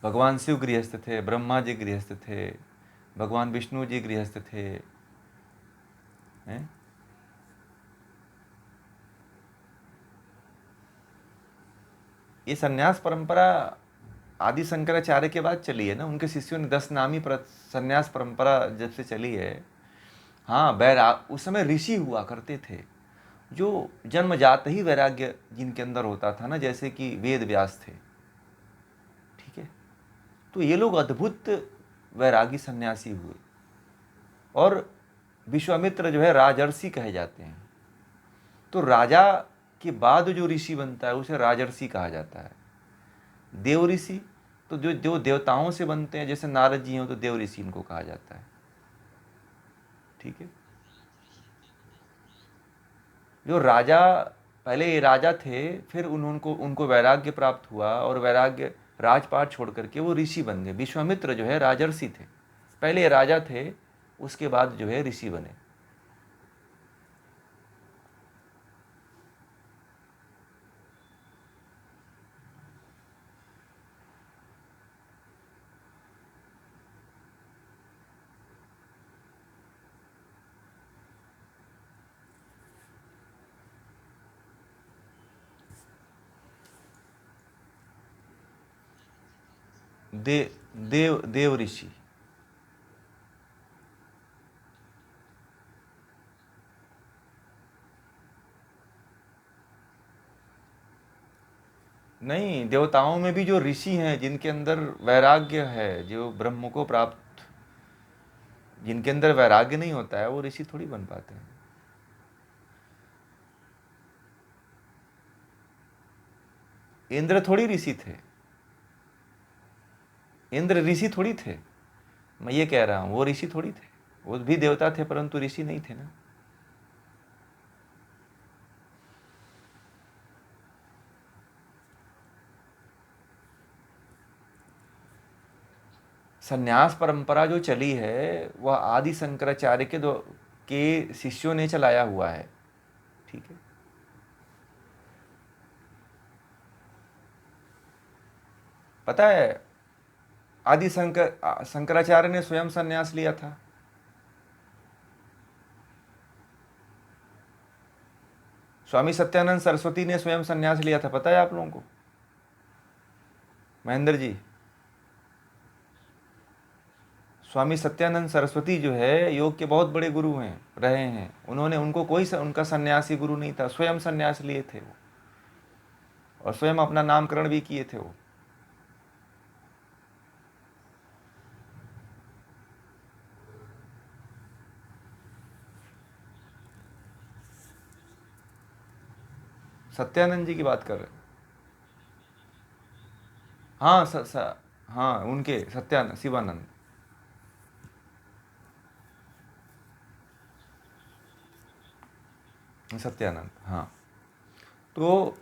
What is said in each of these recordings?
भगवान शिव गृहस्थ थे, ब्रह्मा जी गृहस्थ थे, भगवान विष्णु जी गृहस्थ थे, हैं? ये संन्यास परंपरा आदि शंकराचार्य के बाद चली है ना। उनके शिष्यों ने 10 नामी संन्यास परंपरा जब से चली है। हाँ, उस समय ऋषि हुआ करते थे जो जन्मजात ही वैराग्य जिनके अंदर होता था ना, जैसे कि वेद व्यास थे। ठीक है, तो ये लोग अद्भुत वैरागी सन्यासी हुए। और विश्वामित्र जो है राजर्षि कहे जाते हैं। तो राजा के बाद जो ऋषि बनता है उसे राजर्षि कहा जाता है। देव ऋषि तो जो जो देवताओं से बनते हैं, जैसे नारद जी हो तो देव ऋषि इनको कहा जाता है। ठीक है, जो राजा, पहले ये राजा थे, फिर उनको उनको वैराग्य प्राप्त हुआ और वैराग्य राजपाट छोड़ करके वो ऋषि बन गए। विश्वामित्र जो है राजर्षि थे, पहले ये राजा थे, उसके बाद जो है ऋषि बने। दे देव देव ऋषि। नहीं, देवताओं में भी जो ऋषि हैं जिनके अंदर वैराग्य है, जो ब्रह्म को प्राप्त, जिनके अंदर वैराग्य नहीं होता है वो ऋषि थोड़ी बन पाते हैं। इंद्र थोड़ी ऋषि थे, इंद्र ऋषि थोड़ी थे। मैं ये कह रहा हूँ वो ऋषि थोड़ी थे, वो भी देवता थे परंतु ऋषि नहीं थे ना। संन्यास परंपरा जो चली है वह आदि शंकराचार्य के शिष्यों ने चलाया हुआ है। ठीक है, पता है आदि शंकराचार्य ने स्वयं संन्यास लिया था। स्वामी सत्यानंद सरस्वती ने स्वयं संन्यास लिया था, पता है आप लोगों को? महेंद्र जी, स्वामी सत्यानंद सरस्वती जो है योग के बहुत बड़े गुरु हैं, रहे हैं। उन्होंने उनको उनका सन्यासी गुरु नहीं था, स्वयं सन्यास लिए थे वो, और स्वयं अपना नामकरण भी किए थे वो। सत्यानंद जी की बात कर रहे हैं? हाँ हाँ, उनके सत्यानंद, शिवानंद, सत्यानंद, हाँ। तो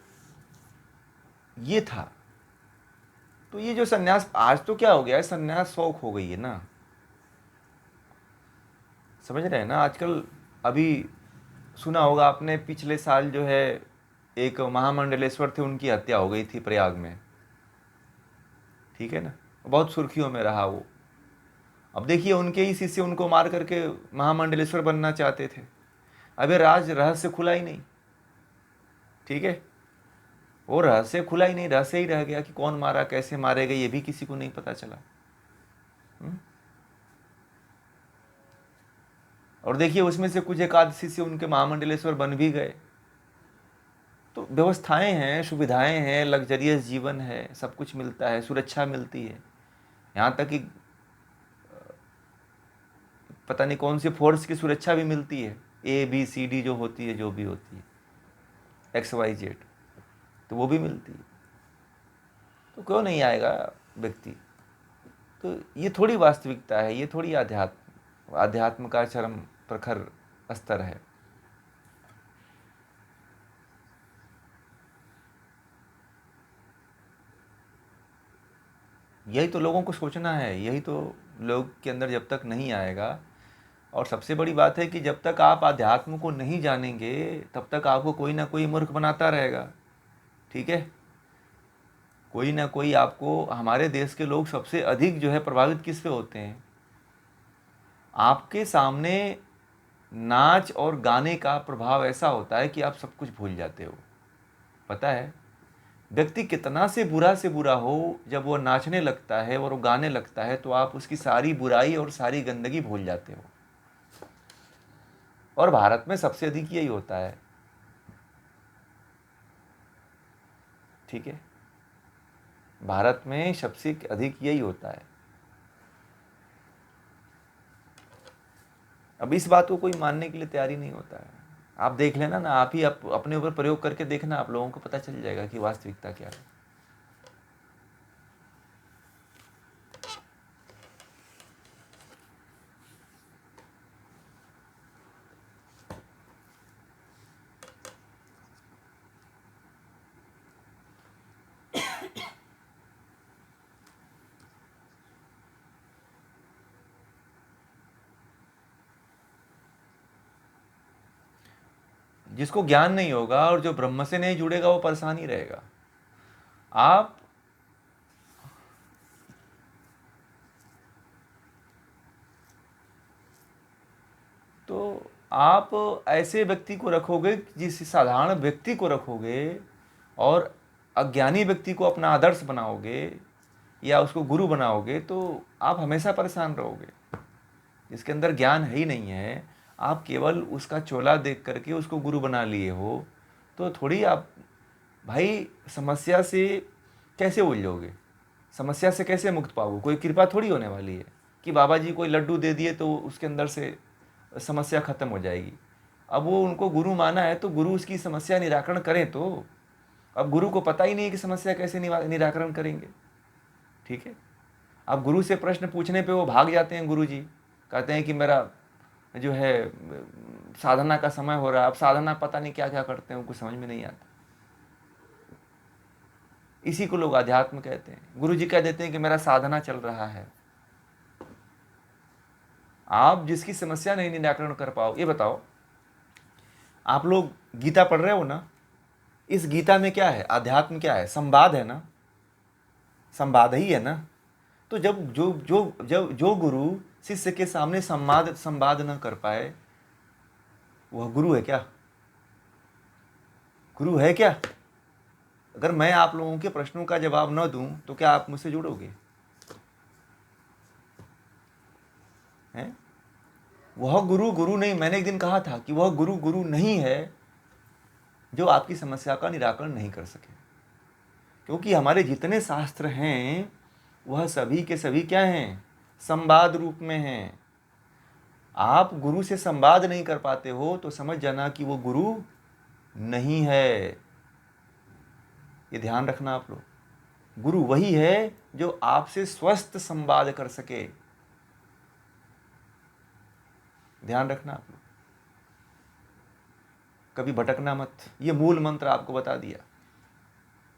ये था। तो ये जो सन्यास आज तो क्या हो गया है, सन्यास शौक हो गई है ना। समझ रहे हैं ना आजकल। अभी सुना होगा आपने, पिछले साल जो है एक महामंडलेश्वर थे, उनकी हत्या हो गई थी प्रयाग में। ठीक है ना, बहुत सुर्खियों में रहा वो। अब देखिए उनके ही शिष्य उनको मार करके महामंडलेश्वर बनना चाहते थे। अबे राज रहस्य खुला ही नहीं। ठीक है, वो रहस्य खुला ही नहीं, रहस्य ही रह गया कि कौन मारा, कैसे मारे गए, ये भी किसी को नहीं पता चला। और देखिए उसमें से कुछ एकादशी से उनके महामंडलेश्वर बन भी गए। तो व्यवस्थाएं हैं, सुविधाएं हैं, लग्जरियस जीवन है, सब कुछ मिलता है, सुरक्षा मिलती है। यहाँ तक कि पता नहीं कौन सी फोर्स की सुरक्षा भी मिलती है, ABCD जो होती है, जो भी होती है, XYZ, तो वो भी मिलती है। तो क्यों नहीं आएगा व्यक्ति? तो ये थोड़ी वास्तविकता है, ये थोड़ी अध्यात्म का चरम प्रखर स्तर है। यही तो लोगों को सोचना है, यही तो लोग के अंदर जब तक नहीं आएगा। और सबसे बड़ी बात है कि जब तक आप अध्यात्म को नहीं जानेंगे तब तक आपको कोई ना कोई मूर्ख बनाता रहेगा। ठीक है, कोई ना कोई आपको, हमारे देश के लोग सबसे अधिक जो है प्रभावित किस पे होते हैं? आपके सामने नाच और गाने का प्रभाव ऐसा होता है कि आप सब कुछ भूल जाते हो। पता है, व्यक्ति कितना से बुरा हो, जब वो नाचने लगता है और वो गाने लगता है तो आप उसकी सारी बुराई और सारी गंदगी भूल जाते हो। और भारत में सबसे अधिक यही होता है। ठीक है, भारत में सबसे अधिक यही होता है। अब इस बात को कोई मानने के लिए तैयार ही नहीं होता है। आप देख लेना ना, आप ही अपने ऊपर प्रयोग करके देखना, आप लोगों को पता चल जाएगा कि वास्तविकता क्या है। जिसको ज्ञान नहीं होगा और जो ब्रह्म से नहीं जुड़ेगा वो परेशान ही रहेगा। आप तो आप ऐसे व्यक्ति को रखोगे, जिस साधारण व्यक्ति को रखोगे और अज्ञानी व्यक्ति को अपना आदर्श बनाओगे या उसको गुरु बनाओगे तो आप हमेशा परेशान रहोगे। जिसके अंदर ज्ञान है ही नहीं है, आप केवल उसका चोला देख करके उसको गुरु बना लिए हो, तो थोड़ी आप भाई समस्या से कैसे उलझोगे, समस्या से कैसे मुक्त पाओगे? कोई कृपा थोड़ी होने वाली है कि बाबा जी कोई लड्डू दे दिए तो उसके अंदर से समस्या खत्म हो जाएगी। अब वो उनको गुरु माना है तो गुरु उसकी समस्या निराकरण करें। तो अब गुरु को पता ही नहीं है कि समस्या कैसे निराकरण करेंगे। ठीक है, अब गुरु से प्रश्न पूछने पे वो भाग जाते हैं। गुरु जी कहते हैं कि मेरा जो है साधना का समय हो रहा है। अब साधना पता नहीं क्या क्या करते हैं, कुछ समझ में नहीं आता। इसी को लोग अध्यात्म कहते हैं। गुरु जी कह देते हैं कि मेरा साधना चल रहा है। आप जिसकी समस्या नहीं निराकरण कर पाओ, ये बताओ, आप लोग गीता पढ़ रहे हो ना, इस गीता में क्या है? अध्यात्म क्या है? संवाद है ना, संवाद ही है ना। तो जब जो गुरु शिष्य के सामने संवाद न कर पाए, वह गुरु है क्या? गुरु है क्या? अगर मैं आप लोगों के प्रश्नों का जवाब न दूं तो क्या आप मुझसे जुड़ोगे? हैं? वह गुरु गुरु नहीं, मैंने एक दिन कहा था कि वह गुरु गुरु नहीं है जो आपकी समस्या का निराकरण नहीं कर सके। क्योंकि हमारे जितने शास्त्र हैं वह सभी के सभी क्या हैं? संवाद रूप में हैं। आप गुरु से संवाद नहीं कर पाते हो तो समझ जाना कि वो गुरु नहीं है। ये ध्यान रखना आप लोग। गुरु वही है जो आपसे स्वस्थ संवाद कर सके। ध्यान रखना आप लोग, कभी भटकना मत। ये मूल मंत्र आपको बता दिया।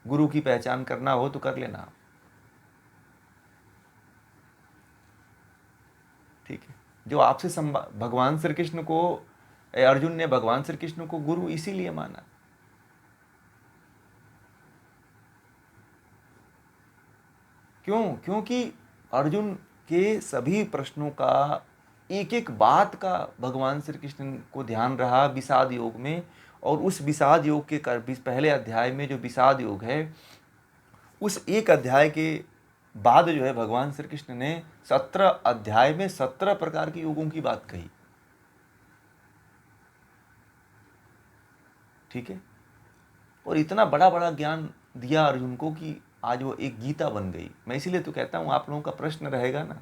गुरु की पहचान करना हो तो कर लेना आप। ठीक है, जो आपसे भगवान श्री कृष्ण को, अर्जुन ने भगवान श्री कृष्ण को गुरु इसीलिए माना। क्यों? क्योंकि अर्जुन के सभी प्रश्नों का, एक एक बात का भगवान श्री कृष्ण को ध्यान रहा विषाद योग में। और उस विषाद योग के पहले अध्याय में जो विषाद योग है, उस एक अध्याय के बाद जो है भगवान श्री कृष्ण ने 17 अध्याय में 17 प्रकार के योगों की बात कही। ठीक है, और इतना बड़ा बड़ा ज्ञान दिया अर्जुन को कि आज वो एक गीता बन गई। मैं इसीलिए तो कहता हूँ, आप लोगों का प्रश्न रहेगा ना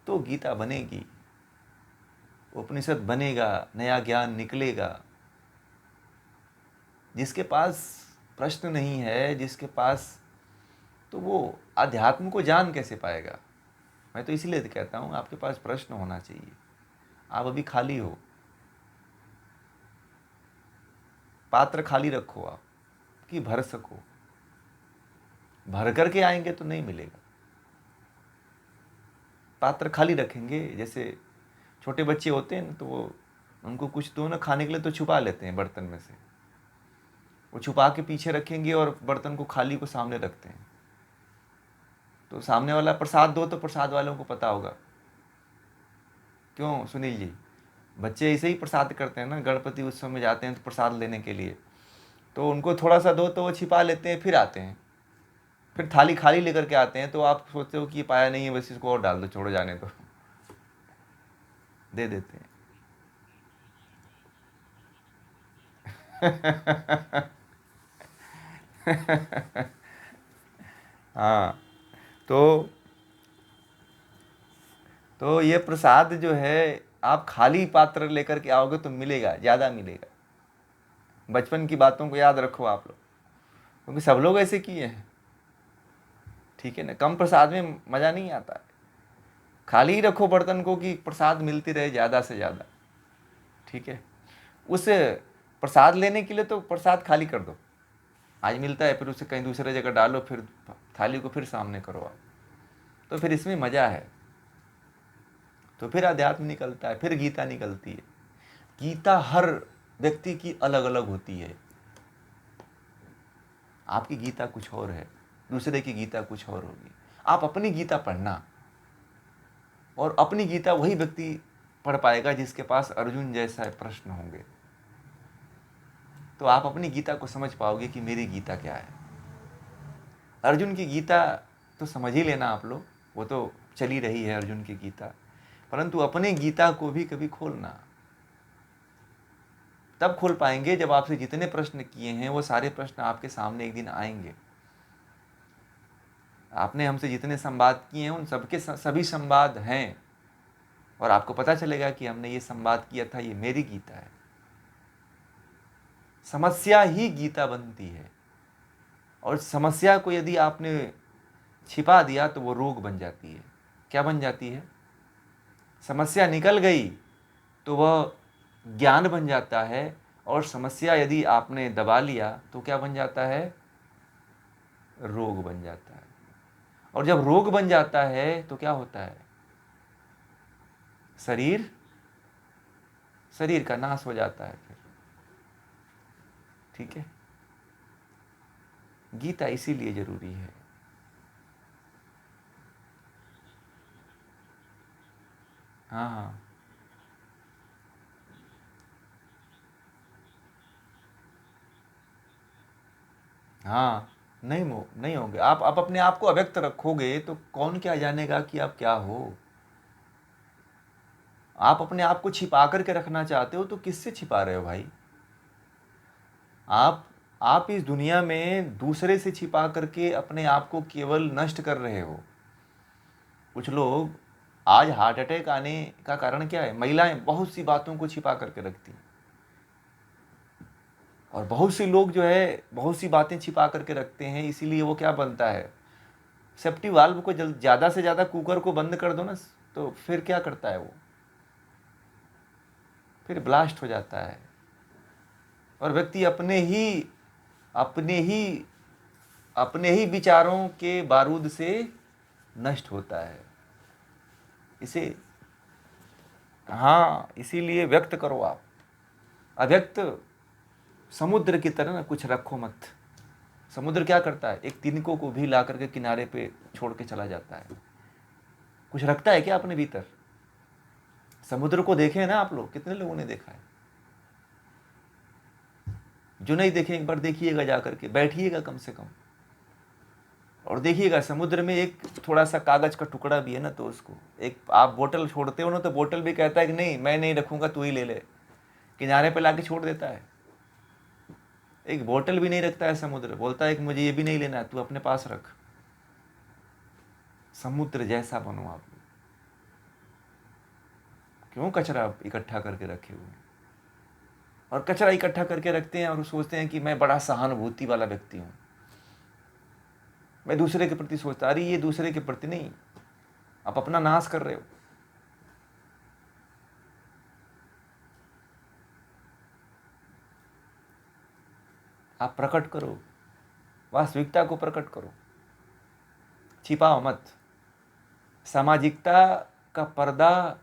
तो गीता बनेगी, उपनिषद बनेगा, नया ज्ञान निकलेगा। जिसके पास प्रश्न नहीं है, जिसके पास, तो वो अध्यात्म को जान कैसे पाएगा? मैं तो इसीलिए कहता हूँ आपके पास प्रश्न होना चाहिए। आप अभी खाली हो, पात्र खाली रखो आप कि भर सको। भर करके आएंगे तो नहीं मिलेगा। पात्र खाली रखेंगे, जैसे छोटे बच्चे होते हैं ना, तो वो उनको कुछ दो ना खाने के लिए तो छुपा लेते हैं बर्तन में से। वो छुपा के पीछे रखेंगे और बर्तन को खाली को सामने रखते हैं। तो सामने वाला प्रसाद दो तो प्रसाद वालों को पता होगा। क्यों सुनील जी? बच्चे ऐसे ही प्रसाद करते हैं ना, गणपति उत्सव में जाते हैं तो प्रसाद लेने के लिए, तो उनको थोड़ा सा दो तो वो छिपा लेते हैं, फिर आते हैं, फिर थाली खाली लेकर के आते हैं, तो आप सोचते हो कि ये पाया नहीं है, बस इसको और डाल दो, छोड़ो जाने दो, दे देते हैं। हाँ, तो ये प्रसाद जो है, आप खाली पात्र लेकर के आओगे तो मिलेगा, ज़्यादा मिलेगा। बचपन की बातों को याद रखो आप लोग, क्योंकि सब लोग ऐसे किए हैं। ठीक है ना, कम प्रसाद में मज़ा नहीं आता है। खाली ही रखो बर्तन को कि प्रसाद मिलती रहे ज़्यादा से ज़्यादा। ठीक है, उस प्रसाद लेने के लिए तो प्रसाद खाली कर दो, आज मिलता है, फिर उसे कहीं दूसरे जगह डालो, फिर थाली को फिर सामने करो आप, तो फिर इसमें मज़ा है। तो फिर अध्यात्म निकलता है, फिर गीता निकलती है। गीता हर व्यक्ति की अलग अलग होती है। आपकी गीता कुछ और है, दूसरे की गीता कुछ और होगी। आप अपनी गीता पढ़ना, और अपनी गीता वही व्यक्ति पढ़ पाएगा जिसके पास अर्जुन जैसा प्रश्न होंगे। तो आप अपनी गीता को समझ पाओगे कि मेरी गीता क्या है। अर्जुन की गीता तो समझ ही लेना आप लोग, वो तो चली रही है अर्जुन की गीता, परंतु अपने गीता को भी कभी खोलना। तब खोल पाएंगे जब आपसे जितने प्रश्न किए हैं वो सारे प्रश्न आपके सामने एक दिन आएंगे। आपने हमसे जितने संवाद किए हैं उन सबके सभी संवाद हैं, और आपको पता चलेगा कि हमने ये संवाद किया था, ये मेरी गीता है। समस्या ही गीता बनती है, और समस्या को यदि आपने छिपा दिया तो वो रोग बन जाती है। क्या बन जाती है? समस्या निकल गई तो वह ज्ञान बन जाता है, और समस्या यदि आपने दबा लिया तो क्या बन जाता है? रोग बन जाता है। और जब रोग बन जाता है तो क्या होता है? शरीर का नाश हो जाता है फिर। ठीक है, गीता इसीलिए जरूरी है। हाँ हाँ हाँ, नहीं होंगे। आप अपने आप को अव्यक्त रखोगे तो कौन क्या जानेगा कि आप क्या हो। आप अपने आप को छिपा करके रखना चाहते हो तो किससे छिपा रहे हो भाई? आप आप इस दुनिया में दूसरे से छिपा करके अपने आप को केवल नष्ट कर रहे हो। कुछ लोग, आज हार्ट अटैक आने का कारण क्या है? महिलाएं बहुत सी बातों को छिपा करके रखती हैं, और बहुत से लोग जो है बहुत सी बातें छिपा करके रखते हैं, इसीलिए वो क्या बनता है? सेफ्टी वाल्व को ज़्यादा से ज़्यादा कुकर को बंद कर दो ना, तो फिर क्या करता है वो? फिर ब्लास्ट हो जाता है, और व्यक्ति अपने ही अपने ही विचारों के बारूद से नष्ट होता है। इसे, हाँ, इसीलिए व्यक्त करो आप। अव्यक्त समुद्र की तरह ना कुछ रखो मत। समुद्र क्या करता है? एक तिनकों को भी ला करके किनारे पे छोड़ के चला जाता है। कुछ रखता है क्या अपने भीतर? समुद्र को देखे ना आप लोग, कितने लोगों ने देखा है? जो नहीं देखे एक बार देखिएगा, जा करके बैठिएगा कम से कम, और देखिएगा समुद्र में एक थोड़ा सा कागज का टुकड़ा भी है ना, तो उसको एक आप बोतल छोड़ते हो ना, तो बोतल भी कहता है कि नहीं मैं नहीं रखूंगा, तू ही ले ले, किनारे पे लाके छोड़ देता है। एक बोतल भी नहीं रखता है समुद्र, बोलता है कि मुझे ये भी नहीं लेना है, तू अपने पास रख। समुद्र जैसा बनो आप। क्यों कचरा इकट्ठा करके रखे हुए हैं? और कचरा इकट्ठा करके रखते हैं और सोचते हैं कि मैं बड़ा सहानुभूति वाला व्यक्ति हूं, मैं दूसरे के प्रति सोचता। अरे ये दूसरे के प्रति नहीं, आप अपना नाश कर रहे हो। आप प्रकट करो, वास्तविकता को प्रकट करो, छिपाओ मत। सामाजिकता का पर्दा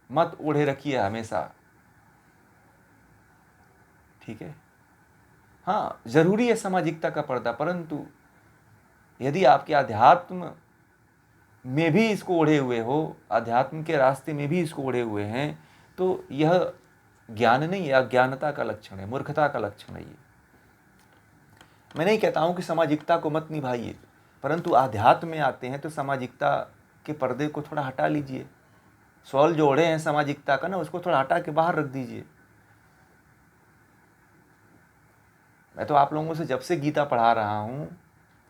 मत ओढ़े रखिए हमेशा। ठीक है, हाँ जरूरी है सामाजिकता का पर्दा, परंतु यदि आपके अध्यात्म में भी इसको ओढ़े हुए हो, अध्यात्म के रास्ते में भी इसको ओढ़े हुए हैं, तो यह ज्ञान नहीं है, अज्ञानता का लक्षण है, मूर्खता का लक्षण है ये। मैं नहीं कहता हूं कि सामाजिकता को मत निभाइए, परंतु आध्यात्म में आते हैं तो सामाजिकता के पर्दे को थोड़ा हटा लीजिए। सॉल जो ओढ़े हैं सामाजिकता का ना, उसको थोड़ा हटा के बाहर रख दीजिए। मैं तो आप लोगों से जब से गीता पढ़ा रहा हूं,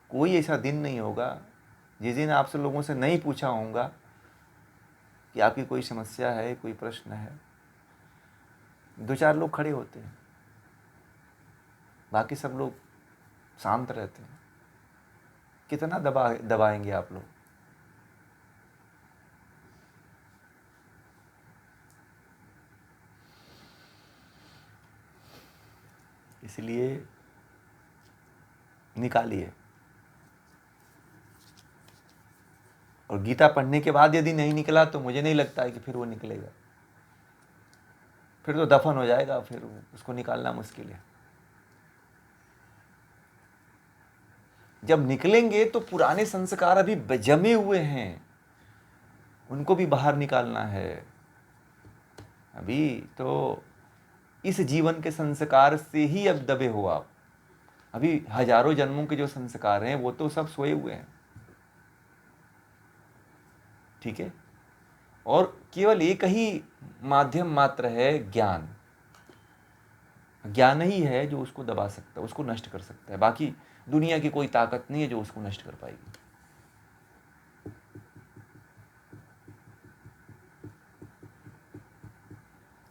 कोई ऐसा दिन नहीं होगा जिस दिन आपसे लोगों से नहीं पूछा होगा कि आपकी कोई समस्या है, कोई प्रश्न है। 2-4 लोग खड़े होते हैं, बाकी सब लोग शांत रहते हैं। कितना दबाएंगे आप लोग? इसलिए निकालिए। और गीता पढ़ने के बाद यदि नहीं निकला तो मुझे नहीं लगता है कि फिर वो निकलेगा, फिर तो दफन हो जाएगा, फिर उसको निकालना मुश्किल है। जब निकलेंगे तो पुराने संस्कार अभी जमे हुए हैं, उनको भी बाहर निकालना है। अभी तो इस जीवन के संस्कार से ही अब दबे हो आप। अभी हजारों जन्मों के जो संस्कार हैं वो तो सब सोए हुए हैं, ठीक है। और केवल एक ही माध्यम मात्र है, ज्ञान। ज्ञान ही है जो उसको दबा सकता है, उसको नष्ट कर सकता है। बाकी दुनिया की कोई ताकत नहीं है जो उसको नष्ट कर पाएगी।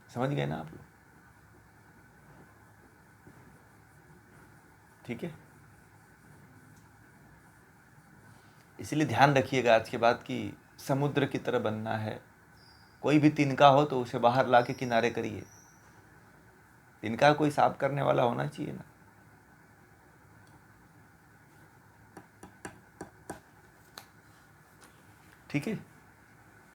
समझ गए ना आप लोग? ठीक है। इसलिए ध्यान रखिएगा आज के बाद कि समुद्र की तरह बनना है। कोई भी तिनका हो तो उसे बाहर ला के किनारे करिए। तिनका कोई साफ करने वाला होना चाहिए ना। ठीक है।